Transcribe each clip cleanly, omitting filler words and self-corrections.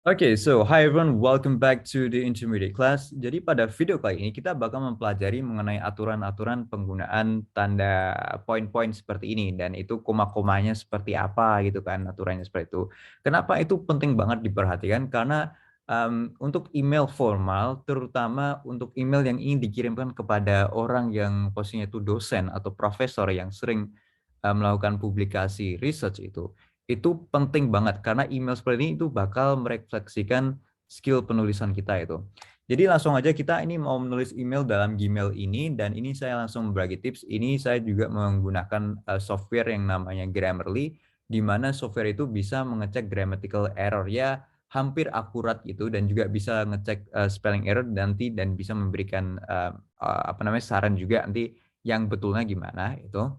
Oke, so hi everyone, welcome back to the intermediate class. Jadi pada video kali ini kita bakal mempelajari mengenai aturan-aturan penggunaan tanda poin-poin seperti ini dan itu koma-komanya seperti apa gitu kan aturannya seperti itu. Kenapa itu penting banget diperhatikan? Karena untuk email formal, terutama untuk email yang ingin dikirimkan kepada orang yang posisinya itu dosen atau profesor yang sering melakukan publikasi research itu penting banget karena email seperti ini itu bakal merefleksikan skill penulisan kita itu. Jadi langsung aja kita ini mau menulis email dalam Gmail ini dan ini saya langsung berbagi tips. Ini saya juga menggunakan software yang namanya Grammarly di mana software itu bisa mengecek grammatical error ya hampir akurat gitu dan juga bisa ngecek spelling error nanti dan bisa memberikan saran juga nanti yang betulnya gimana itu.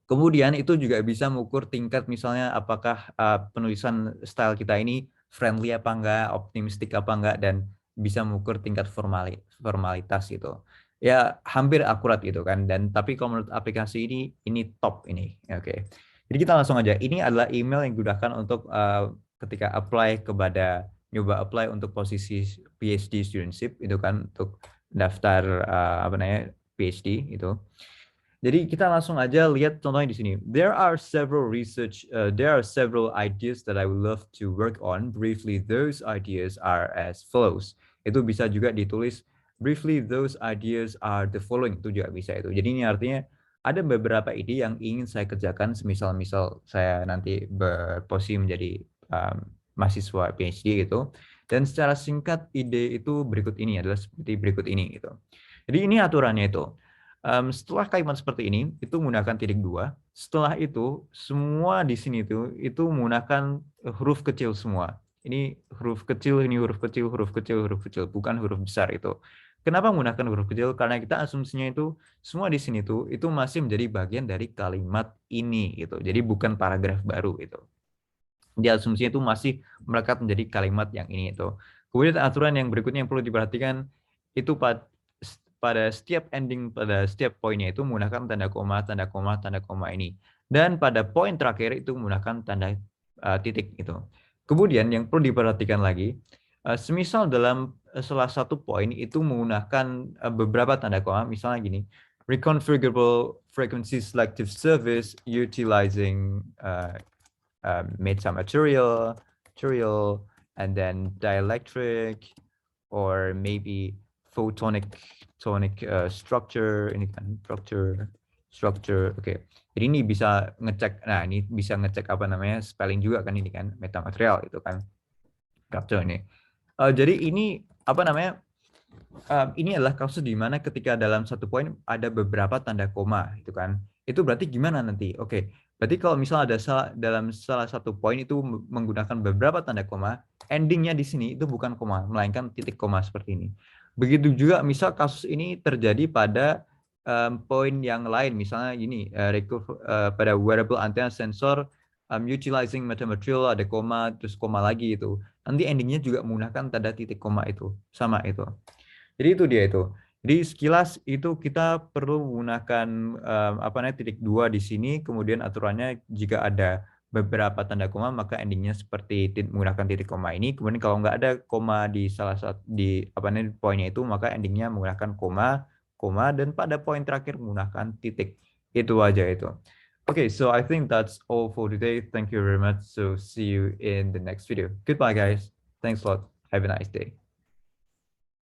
Kemudian itu juga bisa mengukur tingkat misalnya apakah penulisan style kita ini friendly apa enggak, optimistik apa enggak, dan bisa mengukur tingkat formalitas gitu. Ya hampir akurat gitu kan. Dan tapi kalau menurut aplikasi ini top ini. Oke. Jadi kita langsung aja. Ini adalah email yang digunakan untuk ketika nyoba apply untuk posisi PhD studentship itu kan untuk daftar PhD itu. Jadi kita langsung aja lihat contohnya di sini. There are several ideas that I would love to work on. Briefly, those ideas are as follows. Itu bisa juga ditulis briefly, those ideas are the following. Itu juga bisa itu. Jadi ini artinya ada beberapa ide yang ingin saya kerjakan. Misal saya nanti berposisi menjadi mahasiswa PhD gitu. Dan secara singkat ide itu berikut ini adalah seperti berikut ini gitu. Jadi ini aturannya itu. Setelah kalimat seperti ini, itu menggunakan titik dua. Setelah itu, semua di sini itu menggunakan huruf kecil semua. Ini huruf kecil, ini huruf kecil, huruf kecil, huruf kecil, bukan huruf besar itu. Kenapa menggunakan huruf kecil? Karena kita asumsinya itu semua di sini itu masih menjadi bagian dari kalimat ini gitu. Jadi bukan paragraf baru itu. Di asumsinya itu masih melekat menjadi kalimat yang ini itu. Kemudian aturan yang berikutnya yang perlu diperhatikan itu pada setiap ending, pada setiap poinnya itu menggunakan tanda koma, tanda koma, tanda koma ini. Dan pada poin terakhir itu menggunakan tanda titik itu. Kemudian yang perlu diperhatikan lagi, semisal dalam salah satu poin itu menggunakan beberapa tanda koma, misalnya gini, reconfigurable frequency selective service utilizing material, and then dielectric, or maybe photonic structure, ini kan structure. Oke. Jadi ini bisa ngecek, nah ini bisa ngecek apa namanya spelling juga kan ini kan metamaterial itu kan structure ini. Jadi ini apa namanya ini adalah kasus di mana ketika dalam satu poin ada beberapa tanda koma, itu kan. Itu berarti gimana nanti? Oke, berarti kalau misalnya ada dalam salah satu poin itu menggunakan beberapa tanda koma, endingnya di sini itu bukan koma, melainkan titik koma seperti ini. Begitu juga misal kasus ini terjadi pada poin yang lain, misalnya ini pada wearable antenna sensor utilizing metamaterial ada koma, terus koma lagi itu. Nanti endingnya juga menggunakan tanda titik koma itu, sama itu. Jadi itu dia itu. Jadi sekilas itu kita perlu menggunakan titik dua di sini. Kemudian aturannya jika ada beberapa tanda koma maka endingnya seperti menggunakan titik koma ini. Kemudian kalau nggak ada koma di salah satu di poinnya itu maka endingnya menggunakan koma, koma dan pada poin terakhir menggunakan titik. Itu aja itu. Okay, so I think that's all for today. Thank you very much. So see you in the next video. Goodbye, guys. Thanks a lot. Have a nice day.